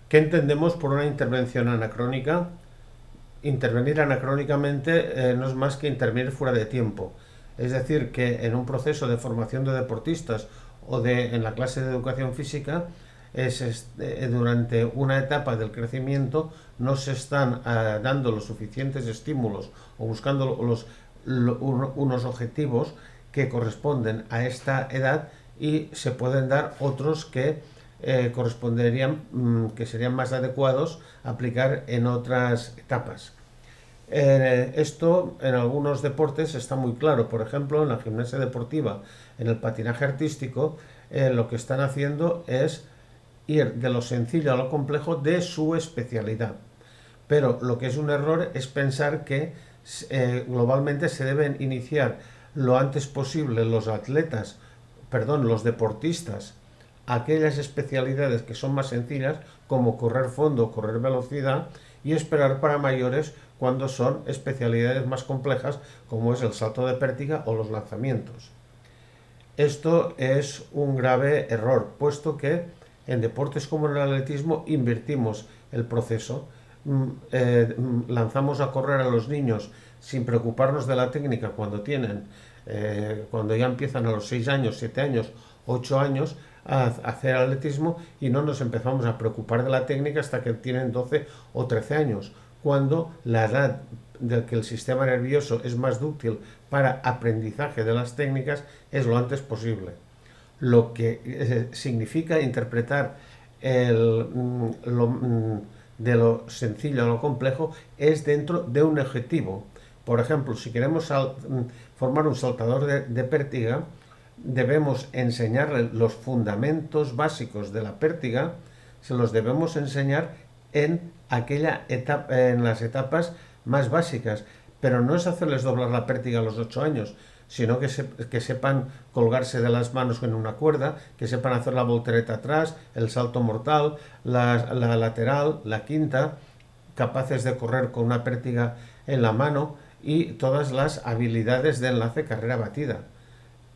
¿Qué entendemos por una intervención anacrónica? Intervenir anacrónicamente no es más que intervenir fuera de tiempo. Es decir, que en un proceso de formación de deportistas en la clase de educación física, durante una etapa del crecimiento no se están dando los suficientes estímulos o buscando unos objetivos que corresponden a esta edad, y se pueden dar otros que corresponderían, que serían más adecuados aplicar en otras etapas. Esto en algunos deportes está muy claro. Por ejemplo, en la gimnasia deportiva, en el patinaje artístico, lo que están haciendo es ir de lo sencillo a lo complejo de su especialidad. Pero lo que es un error es pensar que globalmente se deben iniciar lo antes posible los deportistas, aquellas especialidades que son más sencillas, como correr fondo, correr velocidad, y esperar para mayores cuando son especialidades más complejas, como es el salto de pértiga o los lanzamientos. Esto es un grave error, puesto que en deportes como el atletismo invertimos el proceso. Lanzamos a correr a los niños sin preocuparnos de la técnica cuando ya empiezan a los 6 años, 7 años, 8 años a hacer atletismo, y no nos empezamos a preocupar de la técnica hasta que tienen 12 o 13 años, cuando la edad de que el sistema nervioso es más dúctil para aprendizaje de las técnicas es lo antes posible. Lo que significa interpretar de lo sencillo a lo complejo es dentro de un objetivo. Por ejemplo, si queremos formar un saltador de pértiga, debemos enseñarle los fundamentos básicos de la pértiga. Se los debemos enseñar en las etapas más básicas, pero no es hacerles doblar la pértiga a los 8 años, sino que sepan colgarse de las manos en una cuerda, que sepan hacer la voltereta atrás, el salto mortal, la lateral, la quinta, capaces de correr con una pértiga en la mano, y todas las habilidades de enlace carrera batida.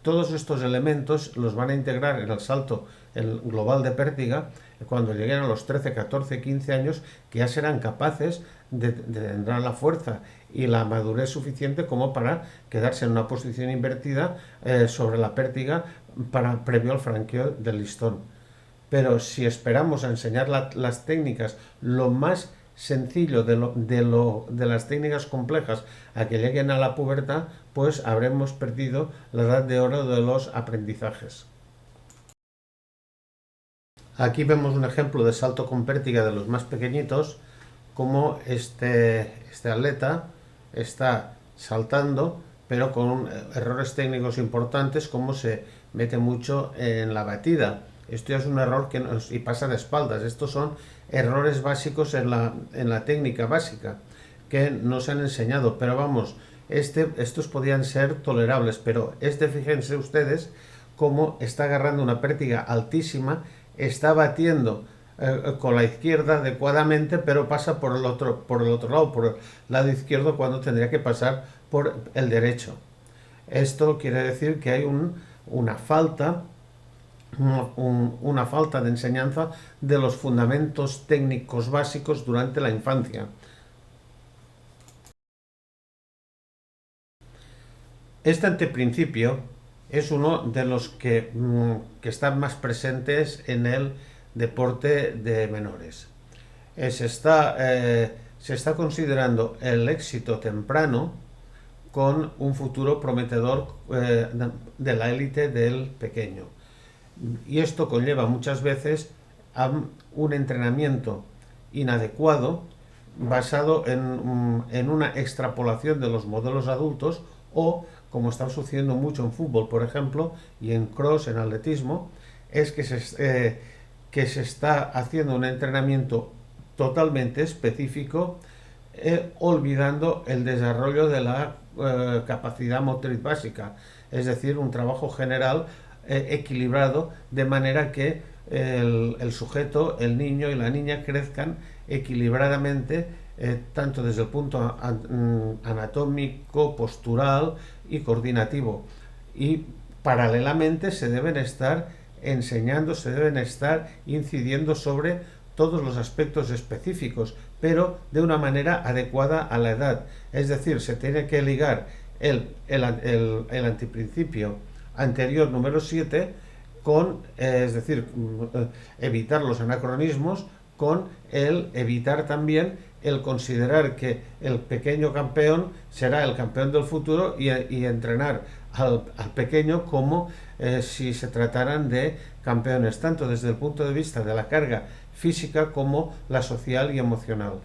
Todos estos elementos los van a integrar en el salto global de pértiga cuando lleguen a los 13, 14, 15 años, que ya serán capaces de tener la fuerza y la madurez suficiente como para quedarse en una posición invertida sobre la pértiga previo al franqueo del listón. Pero si esperamos a enseñar las técnicas lo más sencillo de las técnicas complejas a que lleguen a la pubertad, pues habremos perdido la edad de oro de los aprendizajes. Aquí vemos un ejemplo de salto con pértiga de los más pequeñitos, como este atleta está saltando, pero con errores técnicos importantes, como se mete mucho en la batida. Esto es un error y pasa de espaldas. Estos son errores básicos en la técnica básica que no se han enseñado, pero vamos, estos podían ser tolerables, pero fíjense ustedes cómo está agarrando una pértiga altísima, está batiendo con la izquierda adecuadamente, pero pasa por el otro lado, por el lado izquierdo, cuando tendría que pasar por el derecho. Esto quiere decir que hay una falta una falta de enseñanza de los fundamentos técnicos básicos durante la infancia. Este anteprincipio es uno de los que están más presentes en el deporte de menores. Se está considerando el éxito temprano con un futuro prometedor de la élite del pequeño. Y esto conlleva muchas veces a un entrenamiento inadecuado basado en una extrapolación de los modelos adultos, o, como está sucediendo mucho en fútbol, por ejemplo, y en cross, en atletismo, es que se está haciendo un entrenamiento totalmente específico, olvidando el desarrollo de la capacidad motriz básica, es decir, un trabajo general equilibrado, de manera que el sujeto, el niño y la niña crezcan equilibradamente, tanto desde el punto anatómico, postural y coordinativo. Y paralelamente se deben estar enseñando, se deben estar incidiendo sobre todos los aspectos específicos, pero de una manera adecuada a la edad. Es decir, se tiene que ligar el antiprincipio anterior número 7 con, es decir, evitar los anacronismos, con el evitar también el considerar que el pequeño campeón será el campeón del futuro y entrenar al pequeño como si se trataran de campeones, tanto desde el punto de vista de la carga física como la social y emocional.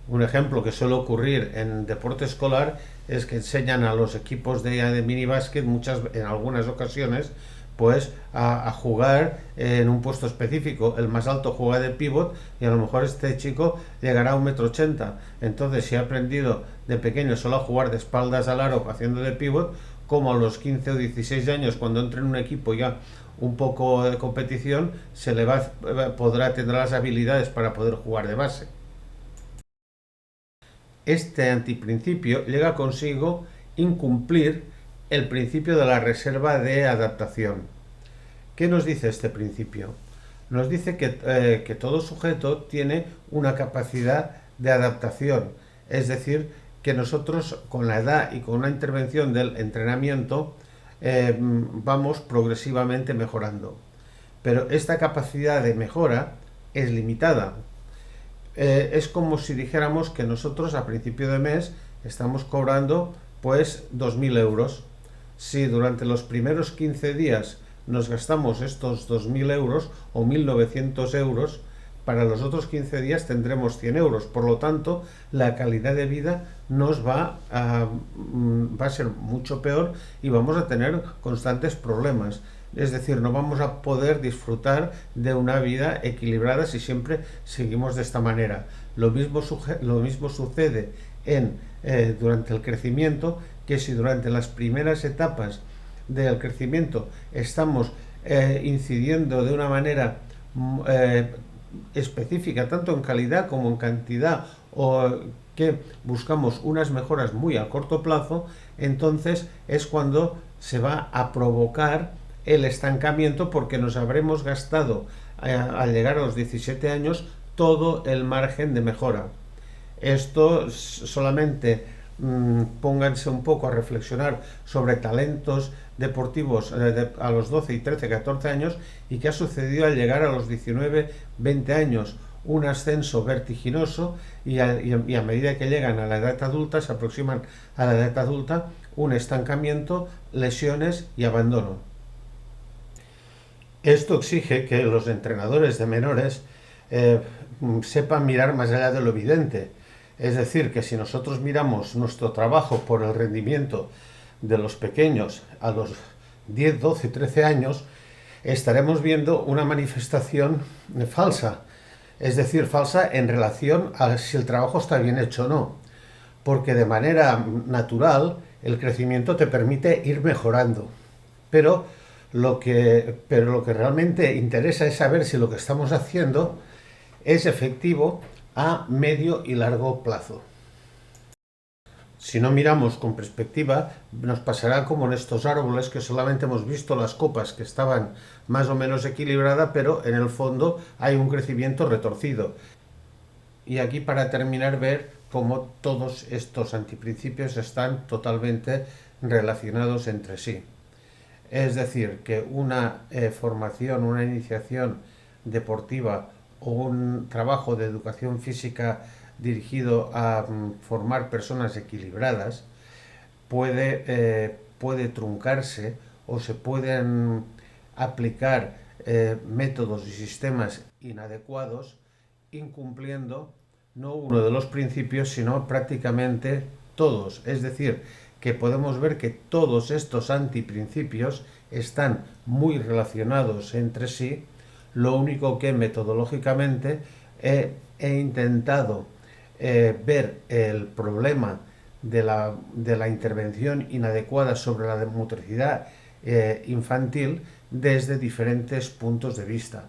Un ejemplo que suele ocurrir en deporte escolar es que enseñan a los equipos de minibásquet en algunas ocasiones pues a jugar en un puesto específico. El más alto juega de pívot y a lo mejor este chico llegará a 1,80 m. Entonces, si ha aprendido de pequeño solo a jugar de espaldas al aro haciendo de pívot, como a los 15 o 16 años, cuando entre en un equipo ya un poco de competición, tendrá las habilidades para poder jugar de base. Este antiprincipio llega consigo incumplir el principio de la reserva de adaptación. ¿Qué nos dice este principio? Nos dice que todo sujeto tiene una capacidad de adaptación, es decir, que nosotros con la edad y con una intervención del entrenamiento vamos progresivamente mejorando. Pero esta capacidad de mejora es limitada. Es como si dijéramos que nosotros a principio de mes estamos cobrando pues 2.000 euros. Si durante los primeros 15 días nos gastamos estos 2.000 euros o 1.900 euros, para los otros 15 días tendremos 100 euros. Por lo tanto, la calidad de vida nos va a ser mucho peor y vamos a tener constantes problemas. Es decir, no vamos a poder disfrutar de una vida equilibrada si siempre seguimos de esta manera. Lo mismo sucede durante el crecimiento, que si durante las primeras etapas del crecimiento estamos incidiendo de una manera específica, tanto en calidad como en cantidad, o que buscamos unas mejoras muy a corto plazo, entonces es cuando se va a provocar el estancamiento, porque nos habremos gastado al llegar a los 17 años todo el margen de mejora. Esto solamente pónganse un poco a reflexionar sobre talentos deportivos a los 12 y 13, 14 años y qué ha sucedido al llegar a los 19, 20 años. Un ascenso vertiginoso y a medida que llegan a la edad adulta, se aproximan a la edad adulta, un estancamiento, lesiones y abandono. Esto exige que los entrenadores de menores sepan mirar más allá de lo evidente. Es decir, que si nosotros miramos nuestro trabajo por el rendimiento de los pequeños a los 10, 12, 13 años, estaremos viendo una manifestación falsa. Es decir, falsa en relación a si el trabajo está bien hecho o no. Porque de manera natural el crecimiento te permite ir mejorando. Pero lo que realmente interesa es saber si lo que estamos haciendo es efectivo a medio y largo plazo. Si no miramos con perspectiva, nos pasará como en estos árboles que solamente hemos visto las copas que estaban más o menos equilibradas, pero en el fondo hay un crecimiento retorcido. Y aquí, para terminar, ver cómo todos estos antiprincipios están totalmente relacionados entre sí. Es decir, que una formación, una iniciación deportiva o un trabajo de educación física dirigido a formar personas equilibradas puede truncarse, o se pueden aplicar métodos y sistemas inadecuados, incumpliendo no uno de los principios, sino prácticamente todos. Es decir, que podemos ver que todos estos antiprincipios están muy relacionados entre sí. Lo único que metodológicamente he intentado ver el problema de la intervención inadecuada sobre la motricidad infantil desde diferentes puntos de vista.